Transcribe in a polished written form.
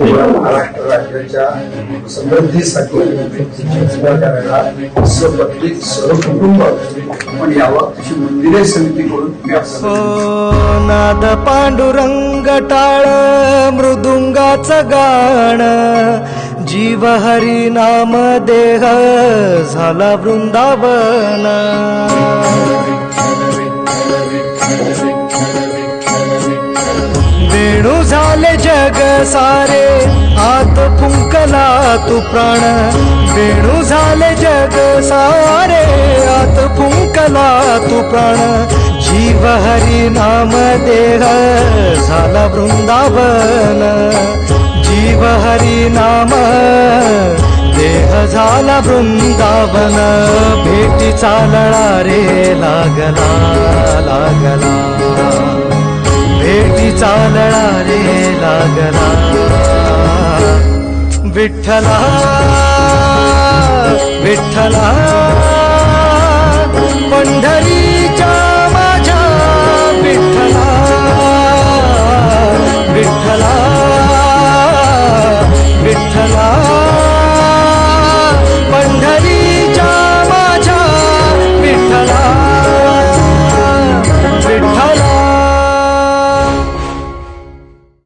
महाराष्ट्र राज्याच्या समृद्धीसाठी करायला सर्व कुटुंब आपण यावं अशी मंदिरे समितीकडून नाद पांडुरंग टाळ मृदुंगाचं गाण जीव हरी नाम देह झाला वृंदावन वेणू झाले जग सारे आत फुंकला तू प्राण वेणू झाले जग सारे आत फुंकला तू प्राण जीव हरी नाम देह झाला वृंदावन जीव हरी नाम देह झाला वृंदावन भेटीचा लळा रे लागला लागला भेटीचा लळा रे लागला विठ्ठला